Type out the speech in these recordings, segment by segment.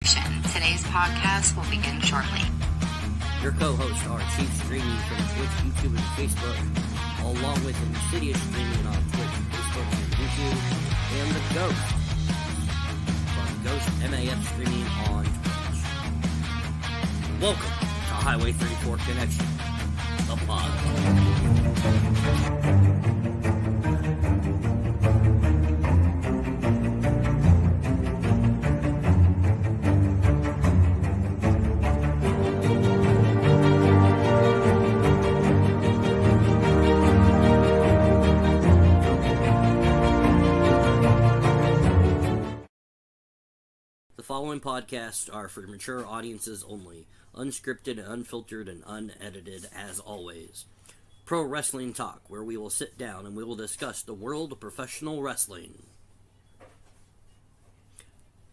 Today's podcast will begin shortly. Your co-hosts are Chief streaming from Twitch, YouTube, and Facebook, along with Insidious streaming on Twitch, Facebook, and YouTube, and the Ghost from Ghost MAF streaming on Twitch. Welcome to Highway 34 Connection, the pod. The following podcasts are for mature audiences only, unscripted, unfiltered, and unedited as always. Pro Wrestling Talk, where we will sit down and we will discuss the world of professional wrestling.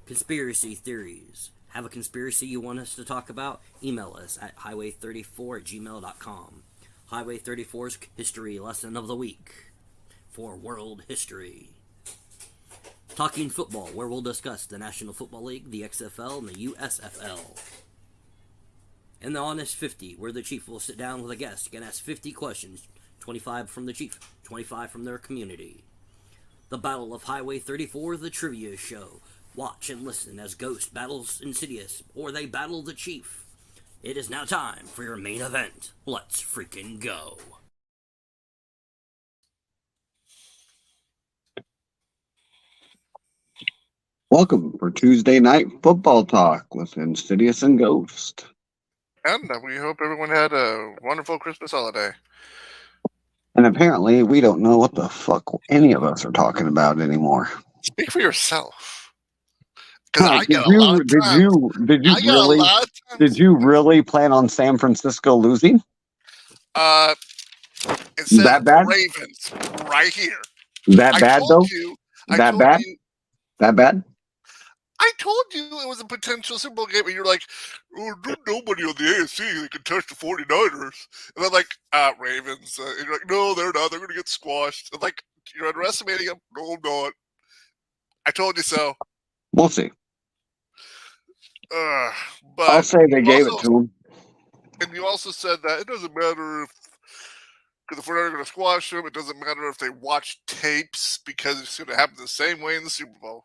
Conspiracy theories. Have a conspiracy you want us to talk about? Email us at highway34@gmail.com. Highway 34's History Lesson of the Week for World History. Talking Football, where we'll discuss the National Football League, the XFL, and the USFL. And the Honest 50, where the Chief will sit down with a guest and ask 50 questions, 25 from the Chief, 25 from their community. The Battle of Highway 34, the Trivia Show. Watch and listen as Ghost battles Insidious, or they battle the Chief. It is now time for your main event. Let's freaking go. Welcome for Tuesday Night Football Talk with Insidious and Ghost. And we hope everyone had a wonderful Christmas holiday. And apparently we don't know what the fuck any of us are talking about anymore. Speak for yourself. Did you really plan on San Francisco losing? It said that bad? Ravens right here. That bad though? That bad? That bad? I told you it was a potential Super Bowl game, and you're like, oh, nobody on the AFC that can touch the 49ers. And then like, Ravens. And you're like, no, they're not. They're going to get squashed. And like, you're underestimating them. No, I'm not. I told you so. We'll see. But I'll say they gave it to them. And you also said that it doesn't matter if, because if we're not going to squash them, it doesn't matter if they watch tapes, because it's going to happen the same way in the Super Bowl.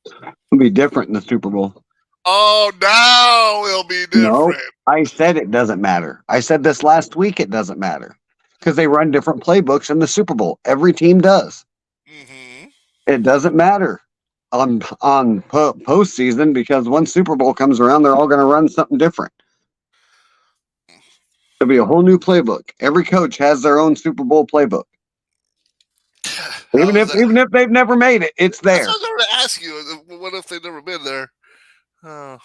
It'll be different in the Super Bowl. Oh, now it'll be different. No, I said it doesn't matter. I said this last week, it doesn't matter. Because they run different playbooks in the Super Bowl. Every team does. Mm-hmm. It doesn't matter on postseason, because when Super Bowl comes around, they're all going to run something different. There'll be a whole new playbook. Every coach has their own Super Bowl playbook. Even if they've never made it, it's there. That's what I was going to ask you. What if they've never been there? Oh.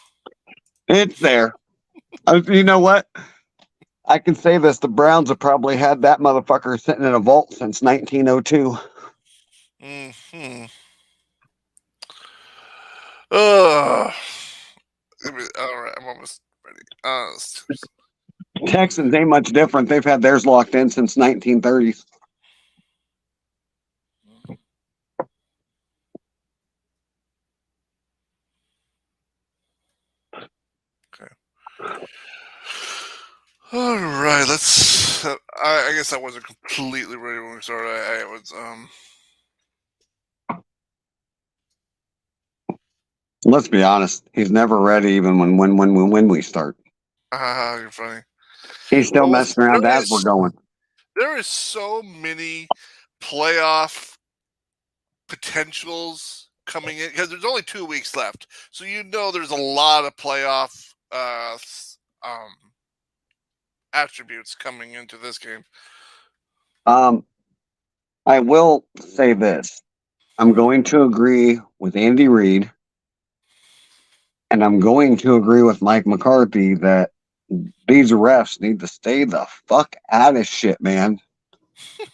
It's there. You know what? I can say this. The Browns have probably had that motherfucker sitting in a vault since 1902. Mm-hmm. All right, I'm almost ready. Texans ain't much different. They've had theirs locked in since 1930s. Okay. All right, let's. I guess I wasn't completely ready when we started. I was. Let's be honest. He's never ready, even when we start. You're funny. He's still messing around as we're going. There is so many playoff potentials coming in, because there's only 2 weeks left. So there's a lot of playoff attributes coming into this game. I will say this. I'm going to agree with Andy Reid, and I'm going to agree with Mike McCarthy that these refs need to stay the fuck out of shit, man. A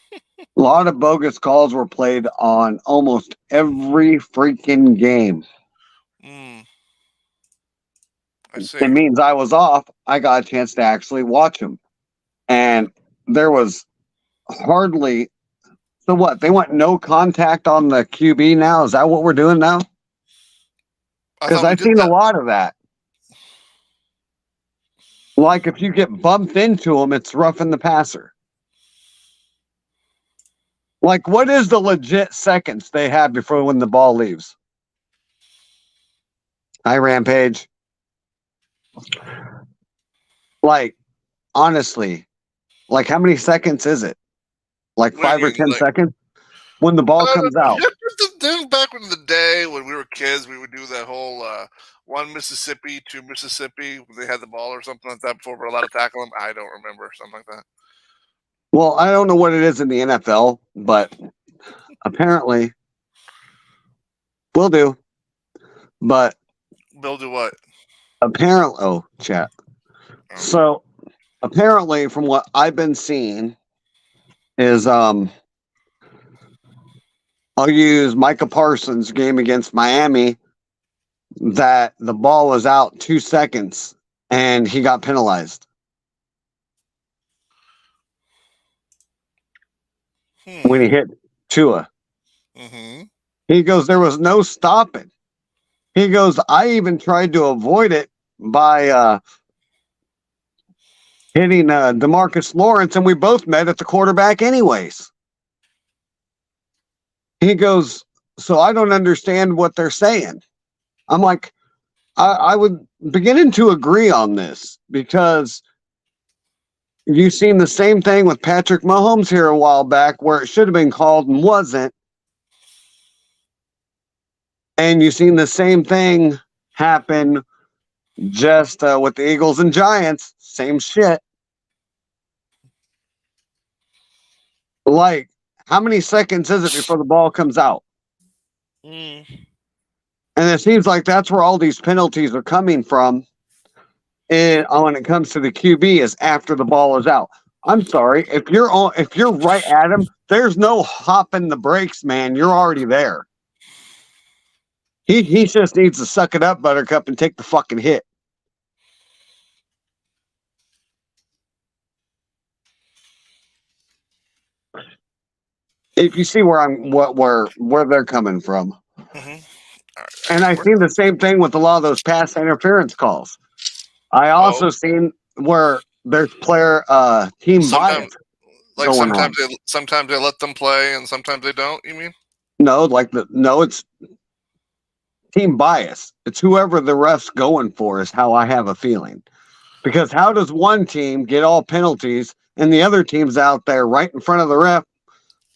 lot of bogus calls were played on almost every freaking game. I see. It means I was off. I got a chance to actually watch them. And there was hardly... So what? They want no contact on the QB now? Is that what we're doing now? I Because thought we I've did seen a that. lot of that. Like if you get bumped into them, it's roughing the passer. Like, what is the legit seconds they have before when the ball leaves? Hi, Rampage. Like, honestly, like how many seconds is it? Like What do you 5 or mean? 10 Like, seconds when the ball comes out. Then back in the day when we were kids, we would do that whole one Mississippi, two Mississippi. When they had the ball or something like that before we're allowed to tackle them. I don't remember something like that. Well, I don't know what it is in the NFL, but apparently we'll do. But Bill, do what? apparently, oh, chat. So apparently, from what I've been seeing, is I'll use Micah Parsons' game against Miami. That the ball was out 2 seconds and he got penalized when he hit Tua. Mm-hmm. He goes, there was no stopping. He goes, I even tried to avoid it by hitting DeMarcus Lawrence, and we both met at the quarterback anyways. He goes, so I don't understand what they're saying. I'm like, I would beginning to agree on this because you've seen the same thing with Patrick Mahomes here a while back where it should have been called and wasn't. And you've seen the same thing happen just with the Eagles and Giants. Same shit. Like, how many seconds is it before the ball comes out? And it seems like that's where all these penalties are coming from. And when it comes to the QB, is after the ball is out. I'm sorry, if you're right at him, there's no hopping the brakes, man. You're already there. He just needs to suck it up, Buttercup, and take the fucking hit. If you see where where they're coming from. Mm-hmm. And I've seen the same thing with a lot of those pass interference calls. I also seen where there's player team bias. Like sometimes they let them play and sometimes they don't. You mean? No, it's team bias. It's whoever the ref's going for is how I have a feeling. Because how does one team get all penalties and the other team's out there right in front of the ref,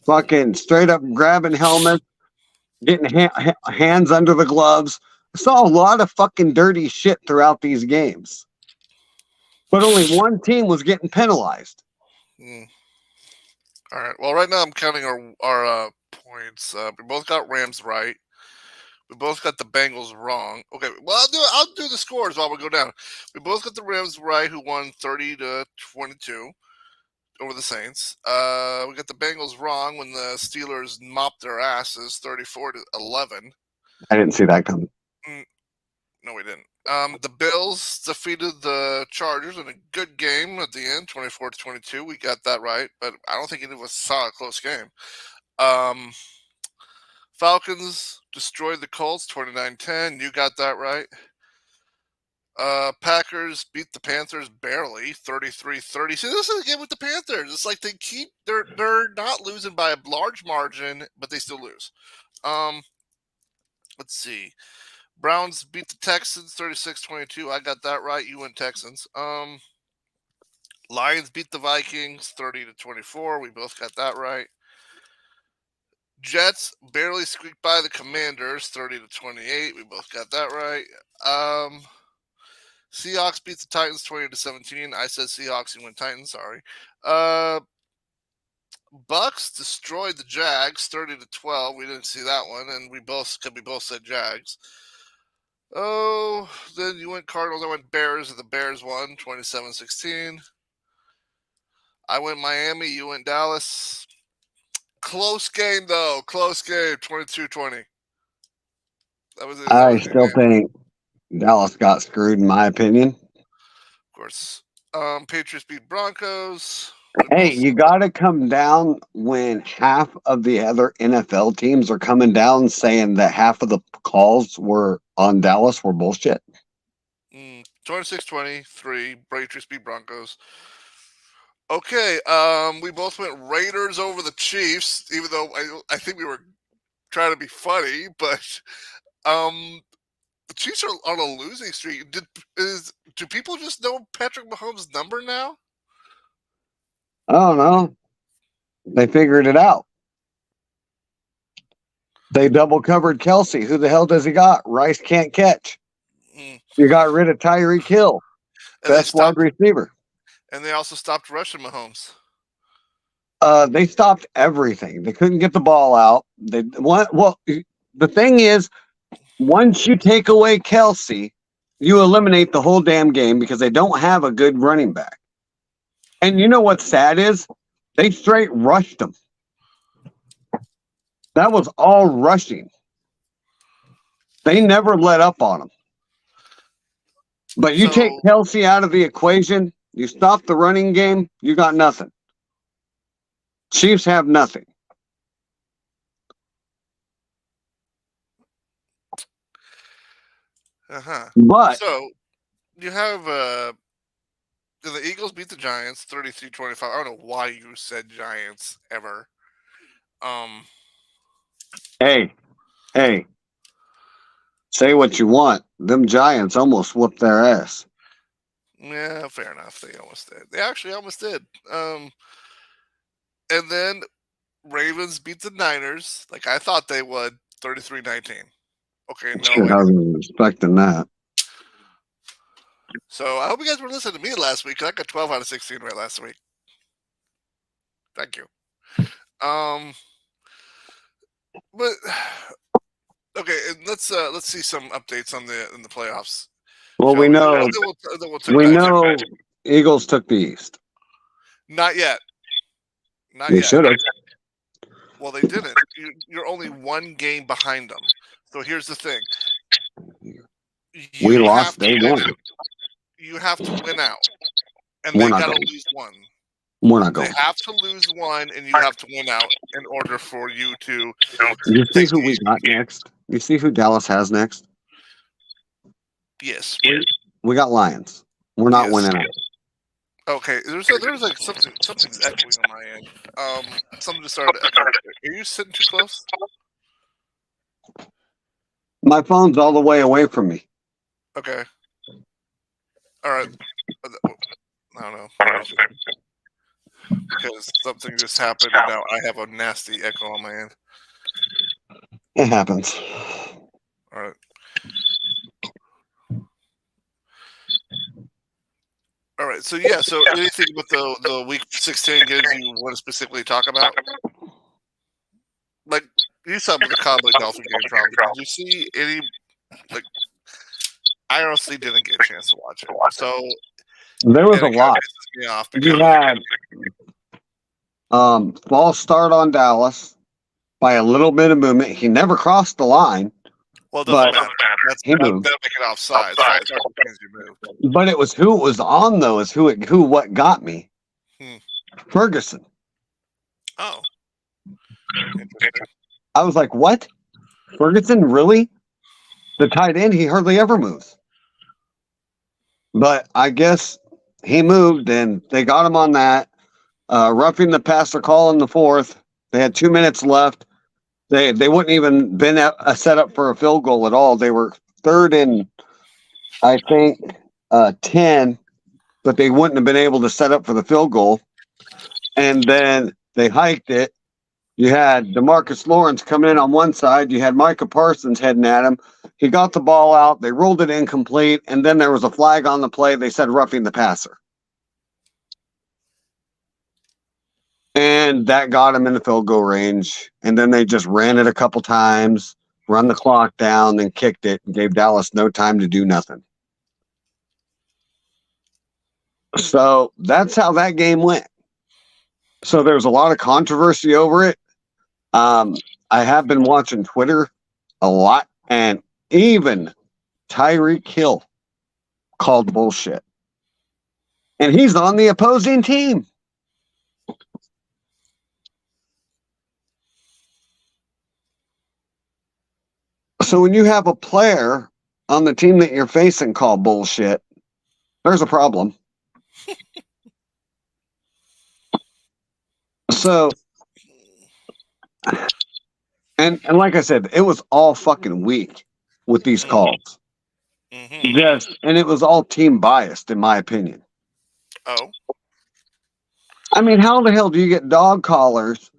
fucking straight up grabbing helmets, getting hands under the gloves? I saw a lot of fucking dirty shit throughout these games. But only one team was getting penalized. All right. Well, right now I'm counting our points. We both got Rams right. We both got the Bengals wrong. Okay. Well, I'll do the scores while we go down. We both got the Rams right, who won 30-22 over the Saints. We got the Bengals wrong when the Steelers mopped their asses, 34-11. I didn't see that coming. No, we didn't. The Bills defeated the Chargers in a good game at the end, 24-22. We got that right, but I don't think any of us saw a close game. Falcons destroyed the Colts, 29-10. You got that right. Packers beat the Panthers barely, 33-30. See, this is a game with the Panthers. It's like they're not losing by a large margin, but they still lose. Let's see. Browns beat the Texans 36-22. I got that right. You went Texans. Lions beat the Vikings 30-24. We both got that right. Jets barely squeaked by the Commanders 30-28. We both got that right. Seahawks beat the Titans 20-17. I said Seahawks. You went Titans. Sorry. Bucks destroyed the Jags 30-12. We didn't see that one, and we both said Jags. Oh, then you went Cardinals. I went Bears, and the Bears won 27-16. I went Miami. You went Dallas. Close game, though. Close game, 22-20. I still think Dallas got screwed, in my opinion. Of course. Patriots beat Broncos Hey, you got to come down when half of the other NFL teams are coming down saying that half of the calls were on Dallas were bullshit. 26-23, Patriots beat Broncos. Okay, we both went Raiders over the Chiefs, even though I think we were trying to be funny, but the Chiefs are on a losing streak. Do people just know Patrick Mahomes' number now? I don't know. They figured it out. They double covered Kelsey. Who the hell does he got? Rice can't catch. You got rid of Tyreek Hill, best wide receiver. And they also stopped rushing Mahomes. They stopped everything. They couldn't get the ball out. Well, the thing is, once you take away Kelsey, you eliminate the whole damn game because they don't have a good running back. And you know what's sad is? They straight rushed him. That was all rushing. They never let up on him. But you take Kelsey out of the equation, you stop the running game, you got nothing. Chiefs have nothing. But so you have the Eagles beat the Giants 33-25. I don't know why you said Giants ever. Hey. Say what you want. Them Giants almost whooped their ass. Yeah, fair enough. They almost did. They actually almost did. And then Ravens beat the Niners like I thought they would, 33-19. Okay, no Shit, I wasn't expecting that. So I hope you guys were listening to me last week because I got 12 out of 16 right last week. Thank you. But okay, and let's see some updates on in the playoffs. Well, we know Eagles took the East. Not yet. They should have. Well, they didn't. You're only one game behind them. So here's the thing. We lost. They won. You have to win out, and they got to lose one. We're not going. They have to lose one, and you have to win out in order for you to. You see who we got next? You see who Dallas has next? Yes. We got Lions. We're not winning out. Okay, there's like something's echoing on my end. Something just started echoing. Are you sitting too close? My phone's all the way away from me. Okay. All right. I don't know. Because something just happened and now I have a nasty echo on my end. It happens. All right. All right. So yeah. So anything with the Week 16 games you want to specifically talk about? Like you saw the Cowboy Dolphin game probably. Did you see any like? I honestly didn't get a chance to watch it. So there was a lot. You had false start on Dallas by a little bit of movement. He never crossed the line. Well, it doesn't matter. He moved. That'll make it offside. But it was who it was on though. Is what got me. Ferguson. Oh. I was like, what? Ferguson, really? The tight end, he hardly ever moves. But I guess he moved, and they got him on that. Roughing the passer call in the fourth. They had 2 minutes left. They wouldn't even been a setup for a field goal at all. They were third and, I think, 10, but they wouldn't have been able to set up for the field goal. And then they hiked it. You had DeMarcus Lawrence coming in on one side. You had Micah Parsons heading at him. He got the ball out. They rolled it incomplete. And then there was a flag on the play. They said roughing the passer. And that got him in the field goal range. And then they just ran it a couple times, run the clock down, then kicked it, and gave Dallas no time to do nothing. So that's how that game went. So there's a lot of controversy over it. I have been watching Twitter a lot, and even Tyreek Hill called bullshit. And he's on the opposing team. So when you have a player on the team that you're facing call bullshit, there's a problem. So, and like I said, it was all fucking weak with these calls. Mm-hmm. Yes, and it was all team biased, in my opinion. Oh, I mean, how the hell do you get dog collars,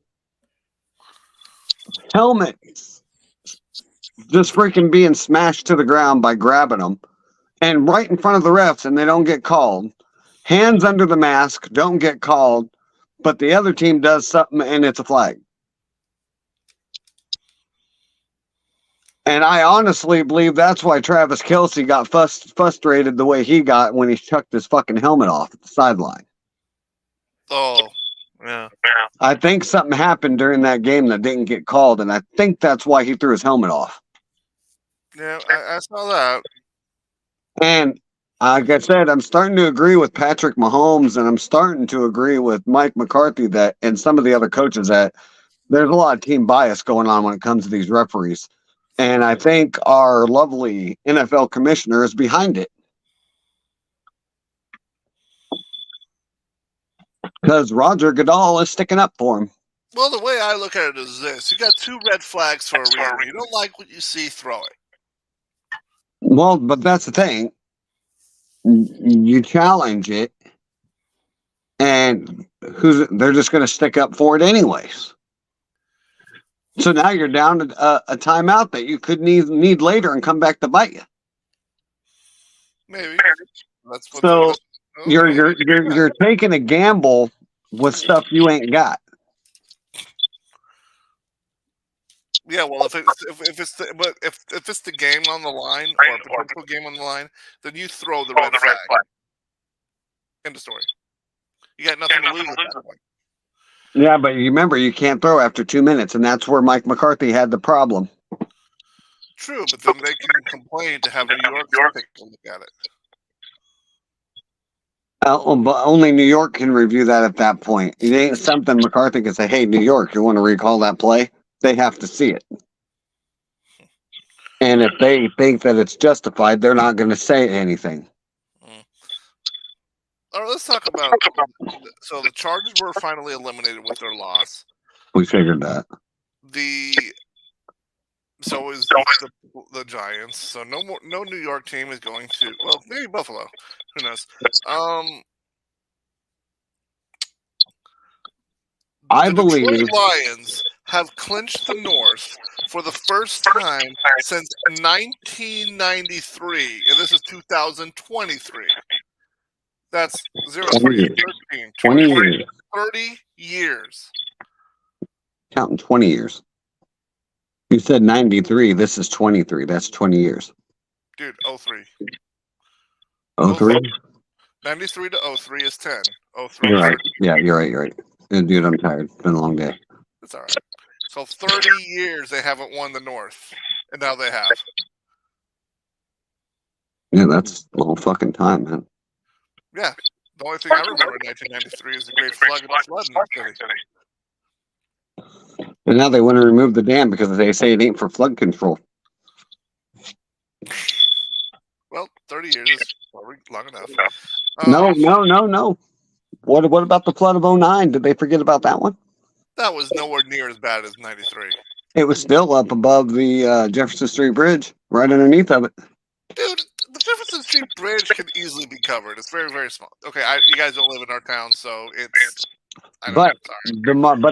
helmets, just freaking being smashed to the ground by grabbing them, and right in front of the refs, and they don't get called? Hands under the mask don't get called, but the other team does something and it's a flag. And I honestly believe that's why Travis Kelce got frustrated the way he got when he chucked his fucking helmet off at the sideline. oh, yeah. I think something happened during that game that didn't get called, and I think that's why he threw his helmet off. Yeah, I saw that. And like I said, I'm starting to agree with Patrick Mahomes, and I'm starting to agree with Mike McCarthy that, and some of the other coaches, that there's a lot of team bias going on when it comes to these referees. And I think our lovely NFL commissioner is behind it. Because Roger Goodell is sticking up for him. Well, the way I look at it is this: you got 2 red flags for a reason. You don't like what you see, throw it. Well, but that's the thing. You challenge it, and they're just going to stick up for it anyways. So now you're down to a timeout that you could need later and come back to bite you. Maybe that's what. So you're taking a gamble with stuff you ain't got. Yeah, well, if it's the game on the line or a potential game on the line, then you throw the red flag. End of story. You got nothing to lose at that point. Yeah, but you remember you can't throw after 2 minutes, and that's where Mike McCarthy had the problem. True, but then they can complain to have New York take a look at it. But only New York can review that at that point. It ain't something McCarthy can say, hey, New York, you want to recall that play? They have to see it. And if they think that it's justified, they're not going to say anything. All right, let's talk about. So the Chargers were finally eliminated with their loss. We figured that. So is the Giants. So no New York team is going to. Well, maybe Buffalo. Who knows? I the believe Detroit Lions have clinched the North for the first time since 1993, and this is 2023. That's 0, 3, 13, 20 years. 30 years. Counting 20 years. You said 93. This is 23. That's 20 years. Dude, 03. 03? 93 to 03 is 10. 03 You're is right. Yeah, you're right. You're right. Dude, I'm tired. It's been a long day. That's all right. So 30 years they haven't won the North, and now they have. Yeah, that's a long fucking time, man. Yeah. The only thing I remember in 1993 is the Great Flood and the flood in the city. And now they want to remove the dam because they say it ain't for flood control. Well, 30 years is long enough. No. What about the flood of 09? Did they forget about that one? That was nowhere near as bad as 93. It was still up above the Jefferson Street Bridge, right underneath of it. Dude, the Jefferson Street Bridge can easily be covered. It's very, very small. Okay, you guys don't live in our town, so it's... But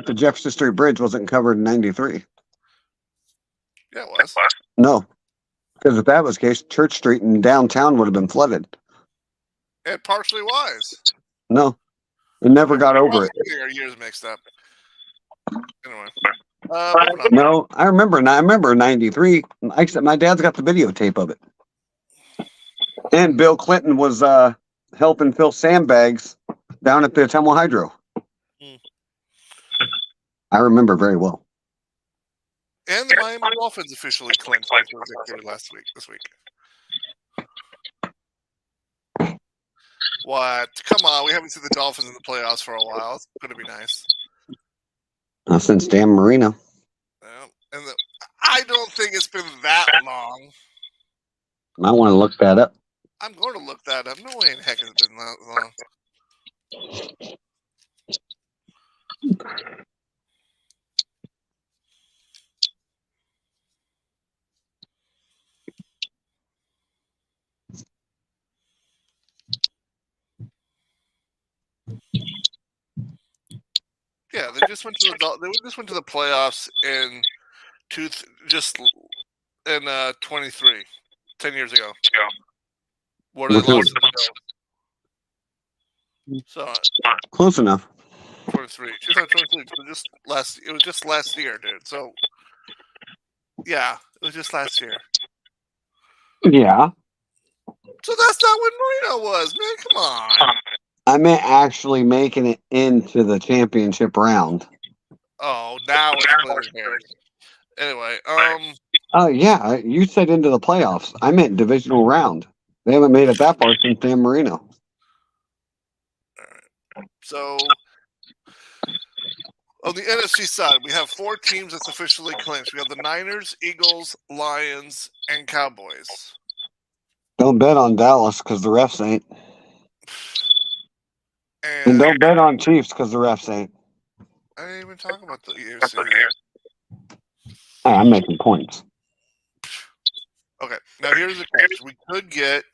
the Jefferson Street Bridge wasn't covered in 93. Yeah, it was. No. Because if that was the case, Church Street in downtown would have been flooded. It partially was. No. It never got over it. Our years mixed up. Anyway. No, I remember 93. My dad's got the videotape of it. And Bill Clinton was helping fill sandbags down at the Temple Hydro. I remember very well. And the Miami Dolphins officially clinched this week. What? Come on, we haven't seen the Dolphins in the playoffs for a while. It's going to be nice. Since Dan Marino. And I don't think it's been that long. Might want to look that up. I'm going to look that up. No way in heck has it been that long. Yeah, they just went to the playoffs in 23, 10 years ago. Where they With who? lost to the Bills. So Close enough. 23, 2023. It was just last year, dude. So yeah, it was just last year. Yeah. So that's not when Marino was, man. Come on. I meant actually making it into the championship round. Oh, now it's splitting hairs. Anyway, Oh, yeah. You said into the playoffs. I meant divisional round. They haven't made it that far since Dan Marino. so on the NFC side, we have 4 teams that's officially clinched. We have the Niners, Eagles, Lions, and Cowboys. Don't bet on Dallas because the refs ain't. And And don't bet on Chiefs because the refs ain't. I didn't even talk about the AFC. Hey, I'm making points. Okay, now here's the catch. We could get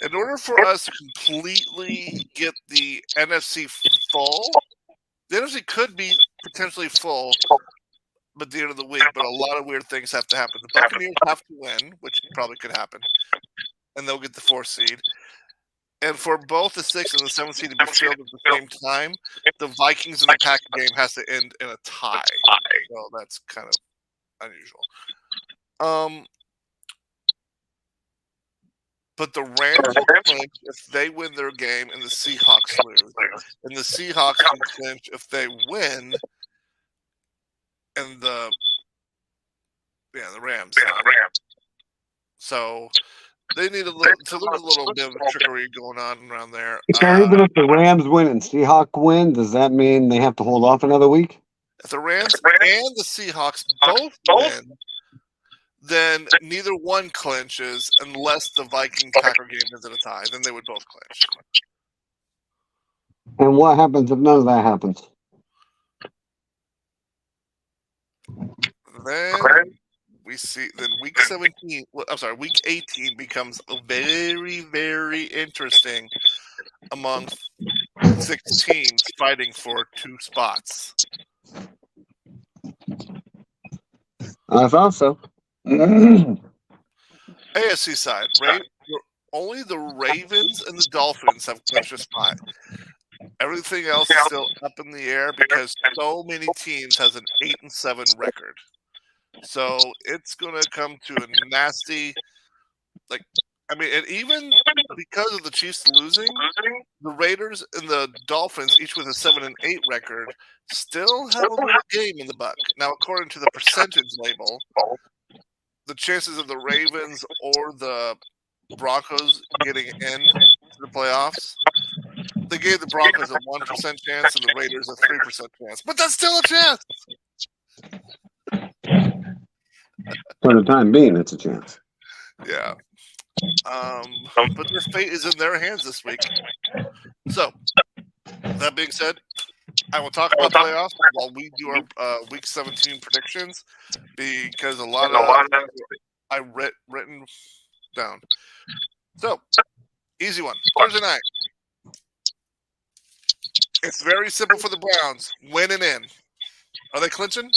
in order for us to completely get the NFC full, the NFC could be potentially full at the end of the week, but a lot of weird things have to happen. The Buccaneers have to win, which probably could happen, and they'll get the 4th seed. And for both the 6th and the 7th seed to be filled at the same time, the Vikings and the Packers game has to end in a tie. So that's kind of unusual. But the Rams will clinch if they win their game and the Seahawks lose. And the Seahawks can clinch if they win and the Rams. So they need a little bit of trickery going on around there. So even if the Rams win and Seahawks win, does that mean they have to hold off another week? If the Rams and the Seahawks both win, then neither one clinches unless the Viking-Packer game is at a tie. Then they would both clinch. And what happens if none of that happens? Then we see week 17. Week 18 becomes very, very interesting among 6 teams fighting for 2 spots. I thought so. AFC side, right? Only the Ravens and the Dolphins have clinched a spot. Everything else is still up in the air because so many teams has an 8-7 record. So it's going to come to a nasty, and even because of the Chiefs losing, the Raiders and the Dolphins, each with a 7-8 record, still have a little game in the buck. Now, according to the percentage label, the chances of the Ravens or the Broncos getting into the playoffs, they gave the Broncos a 1% chance and the Raiders a 3% chance. But that's still a chance. For the time being, it's a chance. Yeah. But their fate is in their hands this week. So, that being said, I will talk about playoffs while we do our Week 17 predictions because a lot of I written down. So, easy one. Thursday night. It's very simple for the Browns. Win and in. Are they clinching?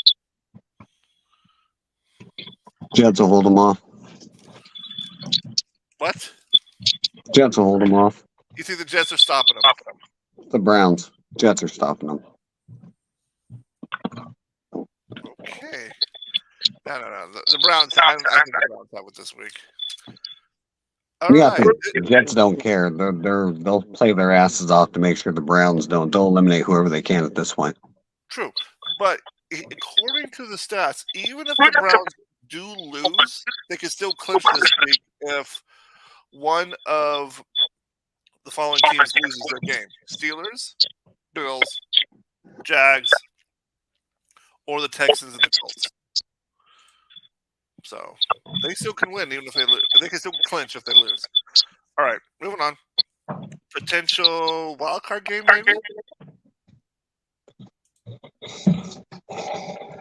Jets will hold them off. What? Jets will hold them off. You think the Jets are stopping them? The Browns. Jets are stopping them. Okay. No. The Browns. I think the Browns have it this week. All right. The Jets don't care. They'll play their asses off to make sure the Browns don't. They'll eliminate whoever they can at this point. True, but according to the stats, even if the Browns do lose, they can still clinch this week if one of the following teams loses their game: Steelers, Bills, Jags, or the Texans and the Colts. So they still can win even if they lose. They can still clinch if they lose. All right, moving on. Potential wild card game, maybe.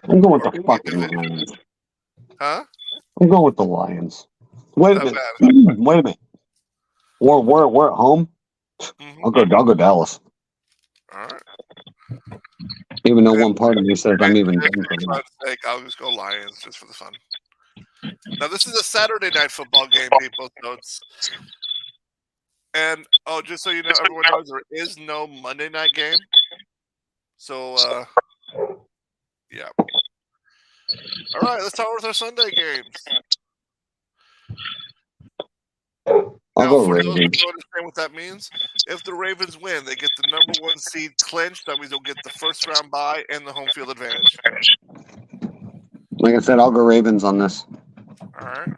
I'm going with the fucking Lions. Huh? I'm going with the Lions. Wait a Not minute. Wait a minute. We're at home. Mhm. I'll go Dallas. All right. Even though one part of me says I'm even For done for that. God's sake, I'll just go Lions just for the fun. Now this is a Saturday night football game, people. So it's and just so you know, everyone knows there is no Monday night game. So yeah. All right, let's start with our Sunday games. I'll go for those who Ravens. don't understand what that means, if the Ravens win, they get the number 1 seed clinched. That means they'll get the first round bye and the home field advantage. Like I said, I'll go Ravens on this. All right.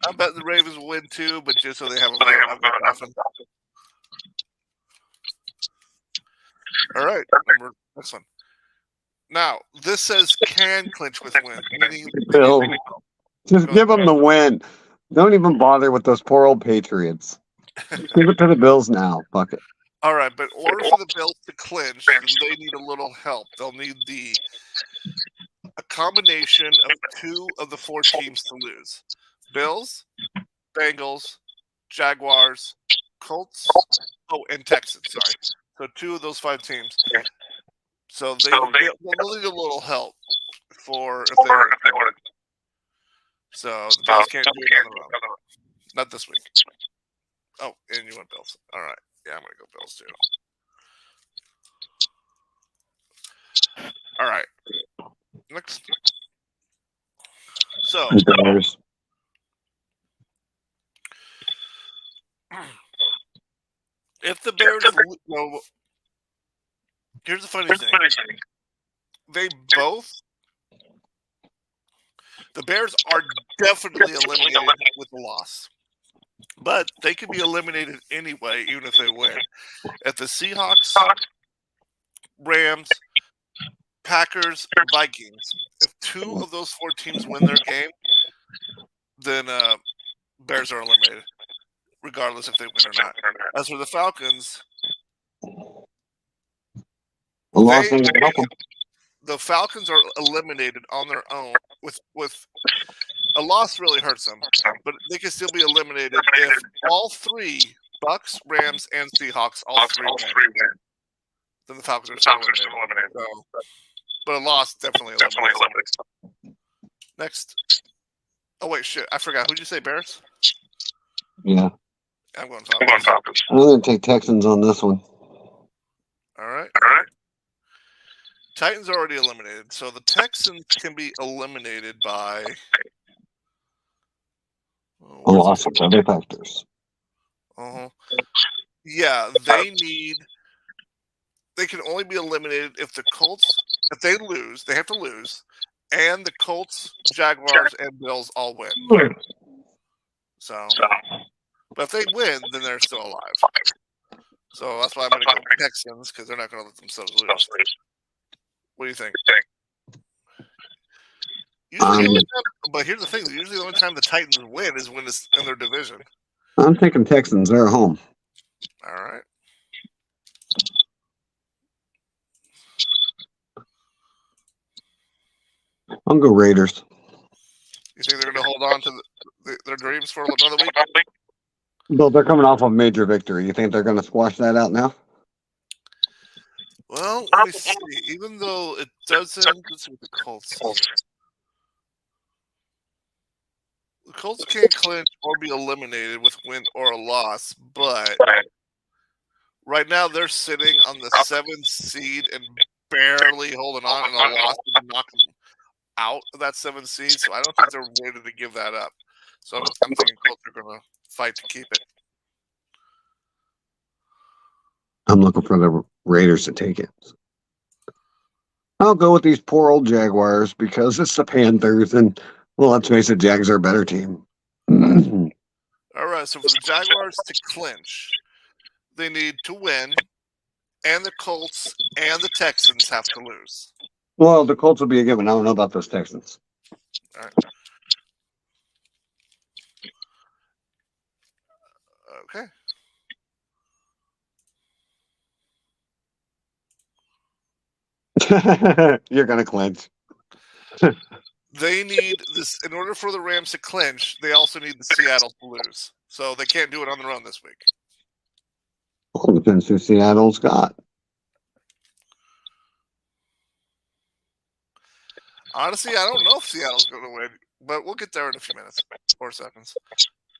I bet the Ravens will win too, but just so they have a vote, I've got nothing. All right, next one. Now, this says can clinch with win, meaning Bill, just give them the win. Don't even bother with those poor old Patriots. Give it to the Bills now. Fuck it. All right, but in order for the Bills to clinch, then they need a little help. They'll need a combination of 2 of the 4 teams to lose. Bills, Bengals, Jaguars, Colts, and Texans, sorry. So 2 of those 5 teams. So they'll need a little help for if they want to. So the Bills can't do it on their own. Not this week. Oh, and you went Bills. All right. Yeah, I'm going to go Bills too. All right. Next. So, Bears. if the Bears go, here's the funny thing. The Bears are definitely eliminated with a loss. But they can be eliminated anyway, even if they win. If the Seahawks, Rams, Packers, Vikings, if 2 of those 4 teams win their game, then Bears are eliminated, regardless if they win or not. As for the Falcons, the Falcons are eliminated on their own. With a loss really hurts them, but they can still be eliminated if all 3 Bucks, Rams, and Seahawks all 3 win. Then the Falcons are still eliminated. So, but a loss definitely eliminates. Next. Oh wait, shit! I forgot. Who'd you say? Bears? Yeah. I'm going Falcons. I'm going to take Texans on this one. All right. Titans are already eliminated, so the Texans can be eliminated by A loss of other factors. Yeah, they can only be eliminated if the Colts, if they lose, they have to lose, and the Colts, Jaguars, and Bills all win. So, but if they win, then they're still alive. So that's why I'm going to go Texans, because they're not going to let themselves lose. What do you think? But here's the thing: usually the only time the Titans win is when it's in their division. I'm thinking Texans. They're at home. All right. I'll go Raiders. You think they're going to hold on to their dreams for another week? Bill, they're coming off a major victory. You think they're going to squash that out now? Well, let me see. Even though it doesn't, let's see what the Colts. The Colts can't clinch or be eliminated with win or a loss, but right now they're sitting on the 7th seed and barely holding on, and a loss would knock them out of that 7th seed. So I don't think they're ready to give that up. So I'm thinking Colts are going to fight to keep it. I'm looking for the Raiders to take it. I'll go with these poor old Jaguars because it's the Panthers, and well, let's face it, Jags are a better team. All right, so for the Jaguars to clinch, they need to win and the Colts and the Texans have to lose. Well, the Colts will be a given. I don't know about those Texans. All right. Okay. You're gonna clinch. They need this in order for the Rams to clinch. They also need the Seattle to lose, so they can't do it on their own this week. Well, depends who Seattle's got. Honestly, I don't know if Seattle's going to win, but we'll get there in a few minutes, 4 seconds.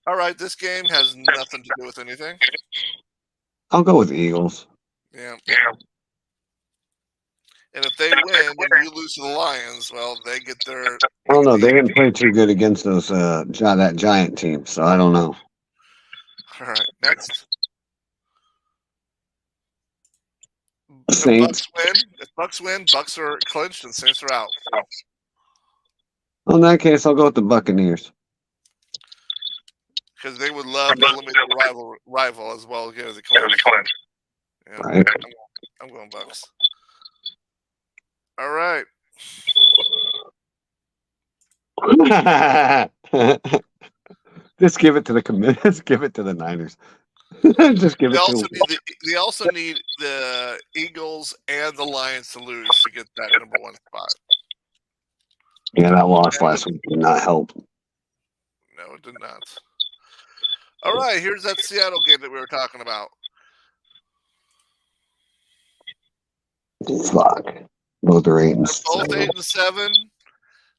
All right, this game has nothing to do with anything. I'll go with Eagles. Yeah. And if they win and you lose to the Lions, well, they get their. I don't know. They didn't play too good against those that Giant team, so I don't know. All right, next. Saints. If Bucks win, Bucks are clinched and Saints are out. Well, in that case, I'll go with the Buccaneers. Because they would love to eliminate the rival as well as the clinch. Yeah, Right. I'm going Bucks. All right. Just give it to the committee. Just give it to the Niners. Just give it to them. They also need the Eagles and the Lions to lose to get that number 1 spot. Yeah, that loss last week did not help. No, it did not. All right, here's that Seattle game that we were talking about. Fuck. Both are 8 and They're both 7. 8 and 7.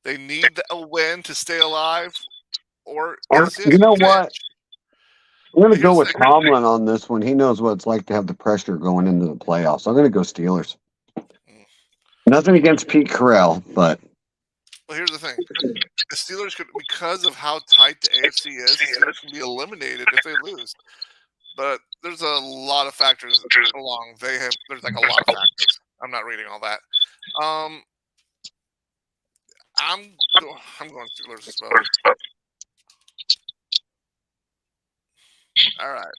They need a win to stay alive. Or You know what? I'm going to go with Here's the- Tomlin on this one. He knows what it's like to have the pressure going into the playoffs. I'm going to go Steelers. Nothing against Pete Carroll, but Well, here's the thing: the Steelers could, because of how tight the AFC is, the Steelers can be eliminated if they lose. But there's a lot of factors along. There's like a lot of factors. I'm not reading all that. I'm going Steelers as well. All right.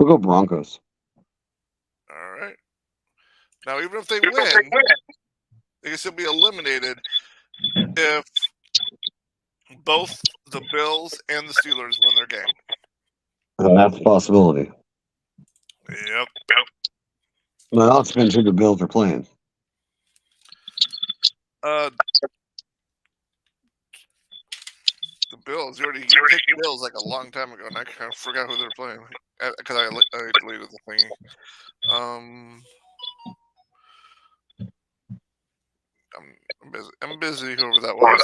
we'll go Broncos. All right. Now, even if they win, they can still be eliminated if both the Bills and the Steelers win their game. That's a possibility. Yep. Well, it all depends who the Bills are playing. The Bills. You picked Bills like a long time ago, and I kind of forgot who they're playing because I deleted the thingy. I'm busy. Whoever that was.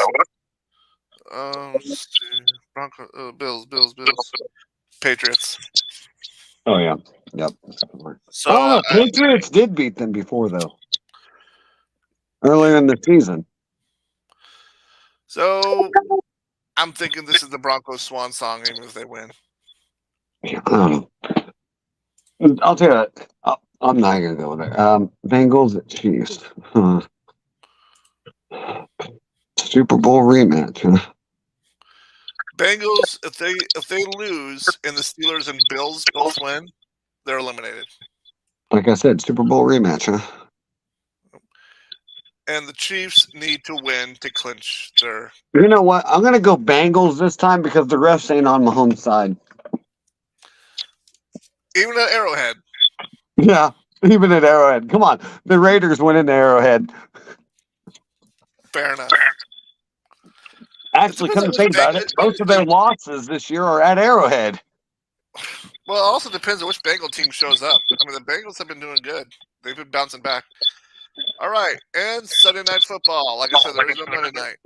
Let's see. Bills. Patriots. Oh, yeah. Yep. So Patriots did beat them before, though. Earlier in the season. So I'm thinking this is the Broncos' swan song, even if they win. Yeah, I don't know. I'll tell you what. I'm not going to go there. Bengals at Chiefs. Super Bowl rematch. Huh? Bengals, if they lose and the Steelers and Bills both win, they're eliminated. Like I said, Super Bowl rematch. Huh? And the Chiefs need to win to clinch their. You know what? I'm going to go Bengals this time because the refs ain't on Mahomes' side. Even at Arrowhead. Yeah, even at Arrowhead. Come on. The Raiders went into Arrowhead. Fair enough. Actually, come to think about it, most of their losses this year are at Arrowhead. Well, it also depends on which Bengal team shows up. I mean, the Bengals have been doing good. They've been bouncing back. All right, and Sunday Night Football. Like I said, there is no Monday night.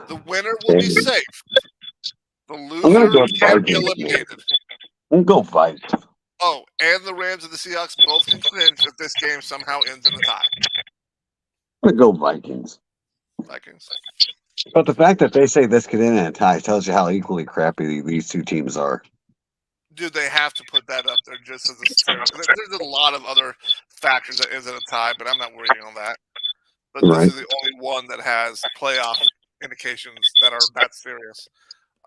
The winner will be safe. The loser can be eliminated. We'll go fight. Oh, and the Rams and the Seahawks both can clinch if this game somehow ends in a tie. We'll go Vikings. Vikings. But the fact that they say this could end in a tie tells you how equally crappy these two teams are. Dude, they have to put that up there just as a there's a lot of other factors that ends in a tie, but I'm not worrying on that. But Right. this is the only one that has playoff indications that are that serious.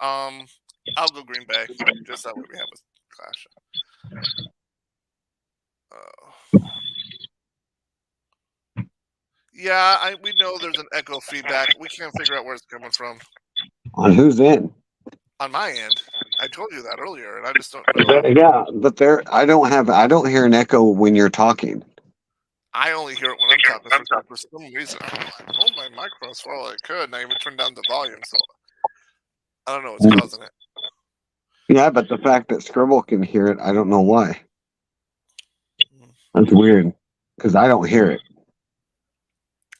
I'll go Green Bay. Just that way we have a clash. Yeah, we know there's an echo feedback. We can't figure out where it's coming from. On whose end? On my end. I told you that earlier, and I just don't know. Yeah, but I don't hear an echo when you're talking. I only hear it when I'm talking. So for some reason, I'm like, oh, my microphone's for all I could, and I even turned down the volume. So I don't know what's causing it. Yeah, but the fact that Scribble can hear it, I don't know why. That's weird because I don't hear it.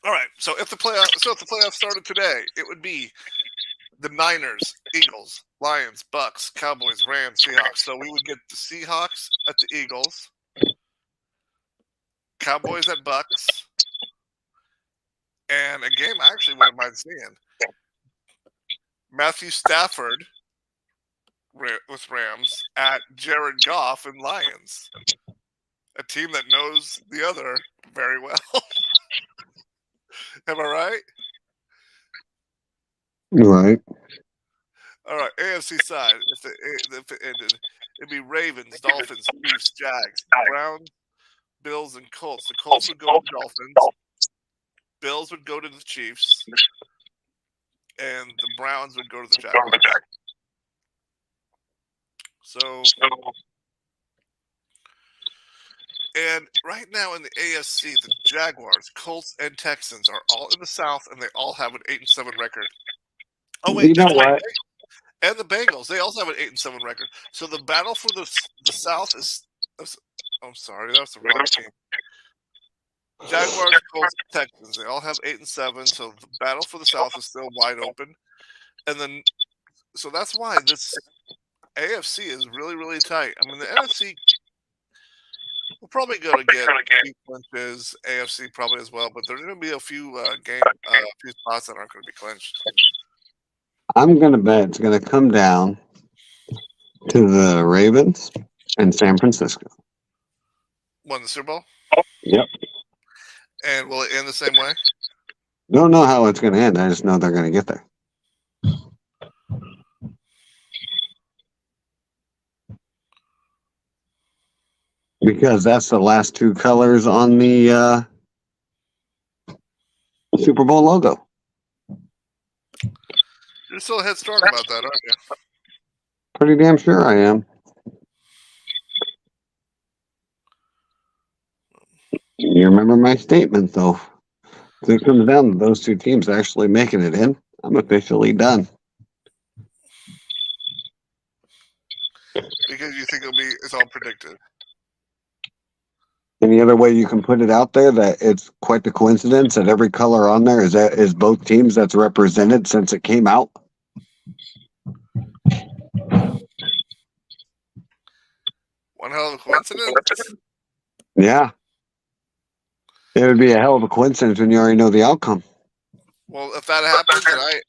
All right. So if the playoffs started today, it would be the Niners, Eagles, Lions, Bucks, Cowboys, Rams, Seahawks. So we would get the Seahawks at the Eagles, Cowboys at Bucks, and a game I actually wouldn't mind seeing. Matthew Stafford with Rams at Jared Goff and Lions. A team that knows the other very well. Am I right? Right. All right, AFC side. If it ended, it'd be Ravens, Dolphins, Chiefs, Jags, Browns, Bills, and Colts. The Colts would go to the Dolphins. Bills would go to the Chiefs. And the Browns would go to the Jaguars. So, and right now in the AFC, the Jaguars, Colts, and Texans are all in the South, and they all have an 8-7 record. Oh wait, You know what? And the Bengals, they also have an 8-7 record. So the battle for the South is. I'm sorry, that was the wrong team. Jaguars, Colts, Texans, they all have 8-7. So the battle for the South is still wide open, and then so that's why this AFC is really, really tight. I mean, the NFC will probably go to get clinches. AFC probably as well, but there's going to be a few few spots that aren't going to be clinched. I'm going to bet it's going to come down to the Ravens and San Francisco. Won the Super Bowl? Yep. And will it end the same way? Don't know how it's going to end. I just know they're going to get there. Because that's the last two colors on the Super Bowl logo. You're still a head start about that, aren't you? Pretty damn sure I am. You remember my statement, though. If it comes down to those two teams actually making it in, I'm officially done. Because you think it's all predicted. Any other way you can put it out there that it's quite the coincidence that every color on there is both teams that's represented since it came out? One hell of a coincidence? Yeah. It would be a hell of a coincidence when you already know the outcome. Well, if that happens,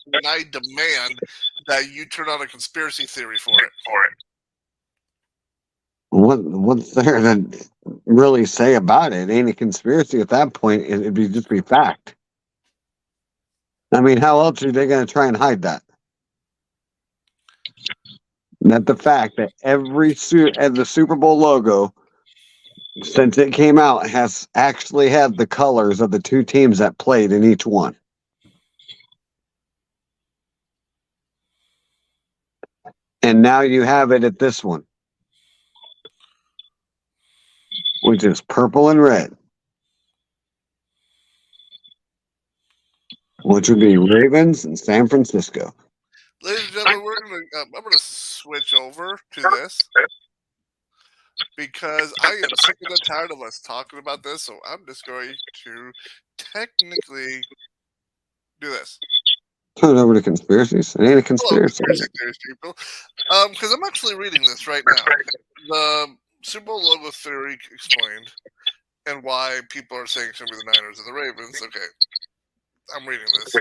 then I demand that you turn on a conspiracy theory for it. What's there to really say about it? It ain't a conspiracy at that point. It'd just be fact. I mean, how else are they going to try and hide that? That the fact that every suit and the Super Bowl logo, since it came out, has actually had the colors of the two teams that played in each one. And now you have it at this one, which is purple and red, which would be Ravens and San Francisco. Ladies and gentlemen, I'm going to switch over to this because I am sick and tired of us talking about this. So I'm just going to technically do this. Turn it over to conspiracies. It ain't a conspiracy. Hello, conspiracy theories, people. Because I'm actually reading this right now. The Super Bowl logo theory explained and why people are saying it should be the Niners or the Ravens. Okay, I'm reading this.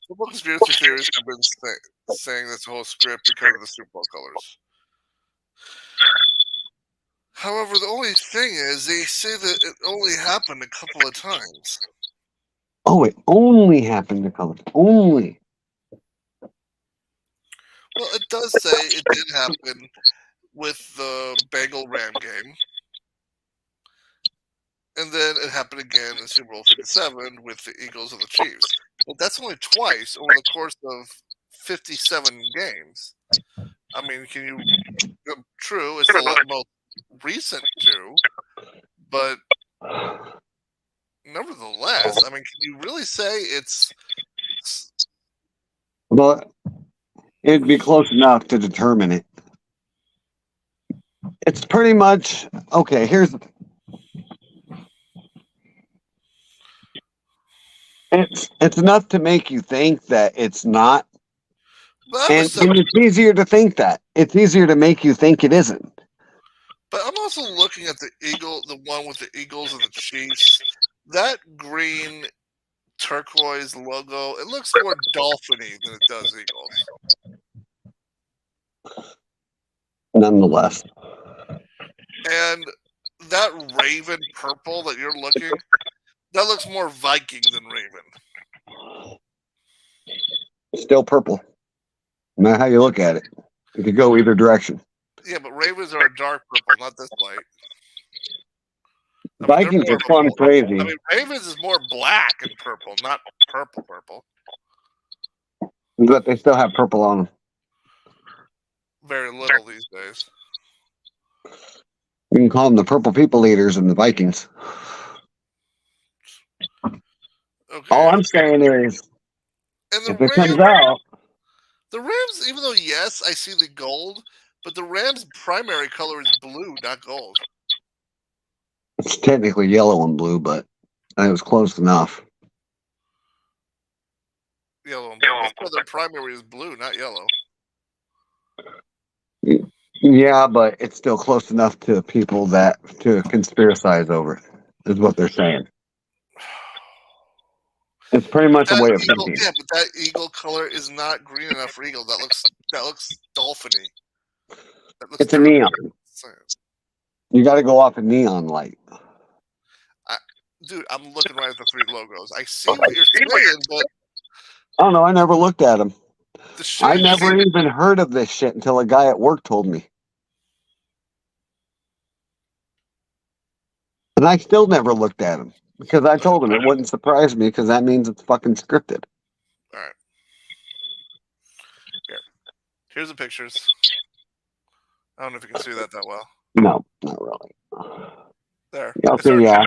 Football conspiracy theories have been saying this whole script because of the Super Bowl colors. However, the only thing is they say that it only happened a couple of times. Oh, it only happened to colors. Only. Well, it does say it did happen with the Bengal Ram game. And then it happened again in Super Bowl 57 with the Eagles and the Chiefs. But that's only twice over the course of 57 games. I mean, true, it's the most recent two, but nevertheless, I mean, can you really say it's But it'd be close enough to determine it. It's pretty much okay. It's enough to make you think that it's not, and it's easier to think that. It's easier to make you think it isn't. But I'm also looking at the one with the Eagles and the Chiefs. That green turquoise logo, it looks more dolphin-y than it does Eagles. Nonetheless. And that Raven purple that you're looking, that looks more Viking than Raven. Still purple. No matter how you look at it. It could go either direction. Yeah, but Ravens are a dark purple, not this light. Vikings are fun crazy. I mean, Ravens is more black and purple, not purple. But they still have purple on them. Very little these days. You can call them the purple people eaters and the Vikings. Okay. All I'm saying is, and the if it comes out, the Rams, even though yes, I see the gold, but the Rams' primary color is blue, not gold. It's technically yellow and blue, but it was close enough. Yellow and blue. So their primary is blue, not yellow. Yeah, but it's still close enough to people to conspiracize over it, is what they're saying. It's pretty much a way of thinking. Yeah, but that eagle color is not green enough for eagle. That looks dolphin-y. It's a neon. You got to go off a neon light. Dude, I'm looking right at the three logos. I see what you're saying, but I don't know. I never looked at them. I never even heard of this shit until a guy at work told me. And I still never looked at him because I told him it wouldn't surprise me because that means it's fucking scripted. All right. Here's the pictures. I don't know if you can see that well. No, not really. There. Okay, yeah.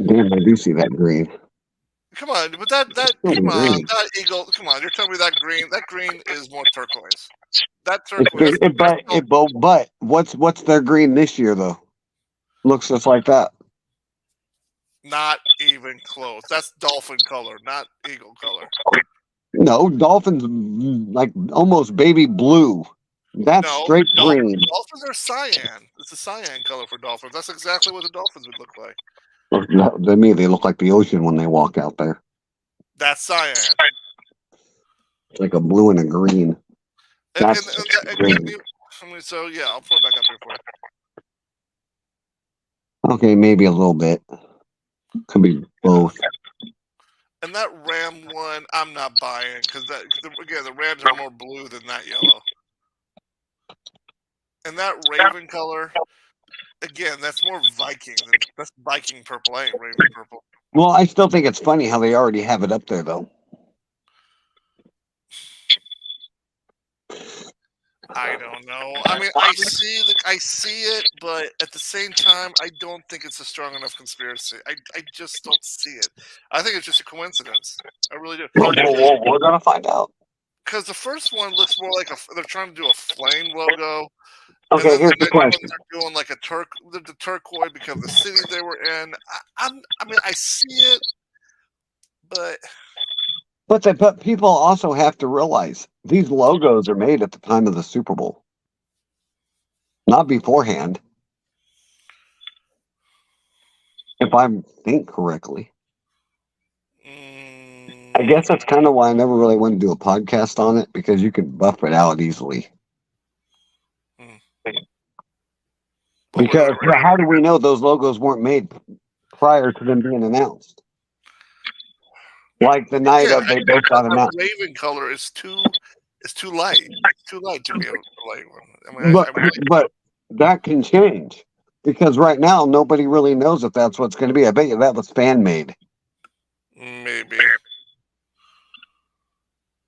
Damn, I do see that green. Come on, but that eagle. Come on, you're telling me that green is more turquoise. That turquoise. But what's their green this year though? Looks just like that. Not even close. That's dolphin color, not eagle color. No, dolphins like almost baby blue. That's straight green. Dolphins are cyan. It's a cyan color for dolphins. That's exactly what the dolphins would look like. To me, they look like the ocean when they walk out there. That's cyan. It's like a blue and a green. Green. So yeah, I'll pull it back up here for you. Okay, maybe a little bit. Could be both. And that Ram one, I'm not buying because again, the Rams are more blue than that yellow. And that Raven color, again, that's more Viking. That's Viking purple. I ain't Raven purple. Well, I still think it's funny how they already have it up there, though. I don't know. I mean, I see it, but at the same time, I don't think it's a strong enough conspiracy. I just don't see it. I think it's just a coincidence. I really do. We're gonna find out. Because the first one looks more like they're trying to do a flame logo. Okay, here's the question. They're doing like the turquoise because of the city they were in. I mean, I see it, but. But people also have to realize these logos are made at the time of the Super Bowl, not beforehand. If I think correctly. I guess that's kind of why I never really wanted to do a podcast on it, because you can buff it out easily. Because how do we know those logos weren't made prior to them being announced? Like the night Yeah, of they both got him the out. Raven color is too light. It's too light to be a light one. I mean, But that can change because right now nobody really knows if that's what's going to be. I bet you that was fan made. maybe.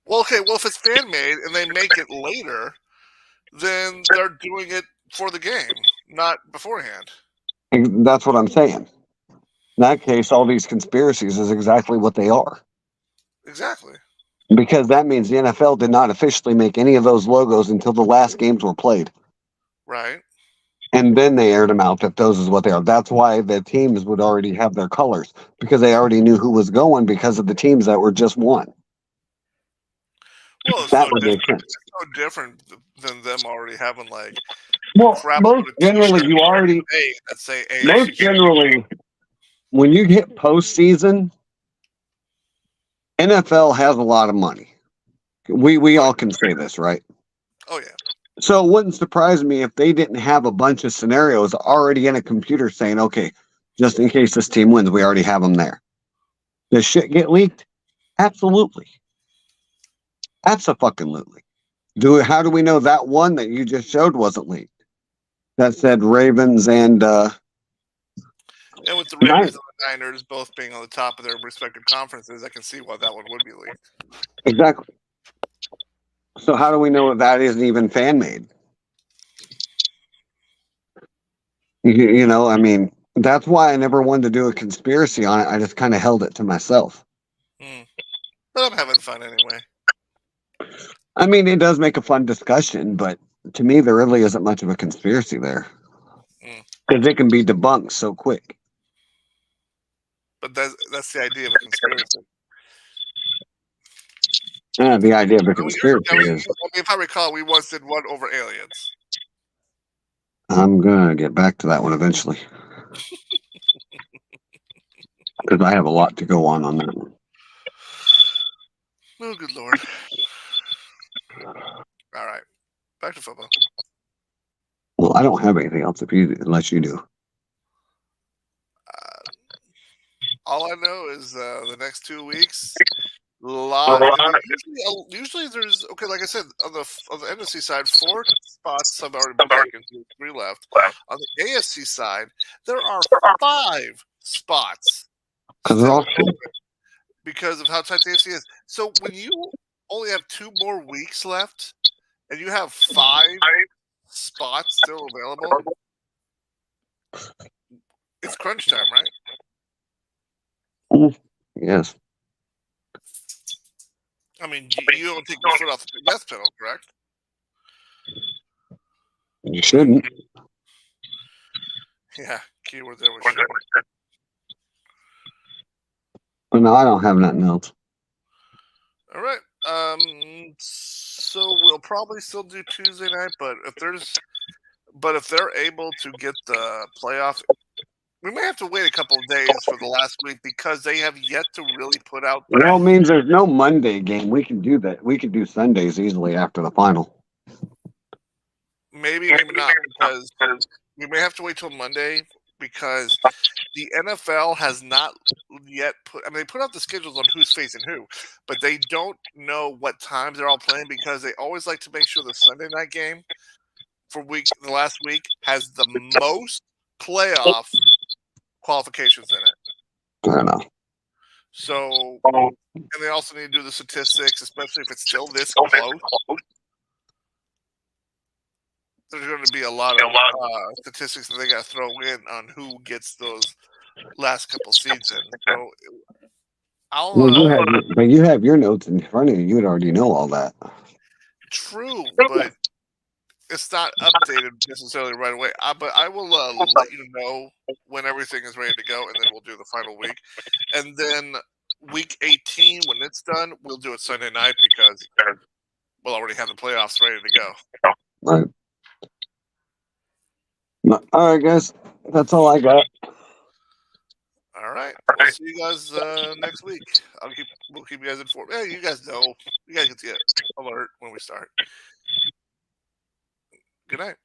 Well, okay. Well, if it's fan made and they make it later, then they're doing it for the game, not beforehand. And that's what I'm saying. In that case, all these conspiracies is exactly what they are. Exactly. Because that means the NFL did not officially make any of those logos until the last games were played. Right. And then they aired them out that those is what they are. That's why the teams would already have their colors because they already knew who was going because of the teams that were just won. Well, it's That no would make different. sense. It's no different than them already having like Well, crap most generally, you already that say most generally when you hit postseason, NFL has a lot of money. We all can say this, right? Oh yeah. So it wouldn't surprise me if they didn't have a bunch of scenarios already in a computer saying, okay, just in case this team wins, we already have them there. Does shit get leaked? Absolutely. Absolutely. How do we know that one that you just showed wasn't leaked? That said Ravens and And with the Ravens and the Niners both being on the top of their respective conferences, I can see why that one would be leaked. exactly. So how do we know that isn't even fan made? You know, I mean, that's why I never wanted to do a conspiracy on it. I just kind of held it to myself. But I'm having fun anyway. I mean, it does make a fun discussion, but to me, there really isn't much of a conspiracy there because it can be debunked so quick. But that's the idea of a conspiracy. The idea of a conspiracy is. If I recall, we once did one over aliens. I'm gonna get back to that one eventually because I have a lot to go on that one. Oh, good lord! All right, back to football. Well, I don't have anything else unless you do. All I know is the next 2 weeks. Usually there's like I said on the NFC side, 4 spots have already been taken, 3 left. On the AFC side, there are 5 spots Because they're all because of how tight the AFC is. So when you only have 2 more weeks left and you have 5 spots still available, it's crunch time, right? Yes. I mean, you don't take your foot off the gas pedal, correct? You shouldn't. Yeah, keyword there was shouldn't. But no, I don't have nothing else. All right. So we'll probably still do Tuesday night, but if they're able to get the playoff, we may have to wait a couple of days for the last week because they have yet to really put out. Well, it means there's no Monday game. We can do that. We can do Sundays easily after the final. Maybe not, because we may have to wait till Monday because the NFL has not yet they put out the schedules on who's facing who, but they don't know what times they're all playing because they always like to make sure the Sunday night game for the last week has the most playoff qualifications in it. I don't know. So, and they also need to do the statistics, especially if it's still this close. There's going to be a lot of statistics that they got to throw in on who gets those last couple seeds in. So, you have your notes in front of you. You'd already know all that. True, but it's not updated necessarily right away. But I will let you know when everything is ready to go, and then we'll do the final week. And then week 18, when it's done, we'll do it Sunday night because we'll already have the playoffs ready to go. Right. All right, guys. That's all I got. All right. We'll see you guys next week. We'll keep you guys informed. Yeah, you guys know. You guys get the alert when we start. Good night.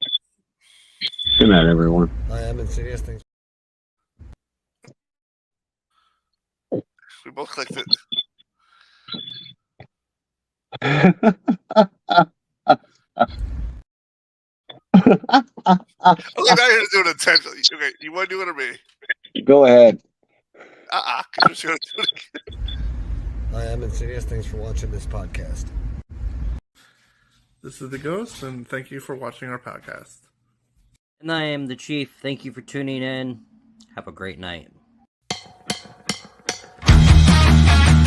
Good night, everyone. I am insidious things. We both clicked it. Look, I here to do it intentionally. Okay, you want to do it or me? Go ahead. Because you're going to do it again. I am Insidious. Thanks for watching this podcast. This is the Ghost, and thank you for watching our podcast. And I am the Chief. Thank you for tuning in. Have a great night.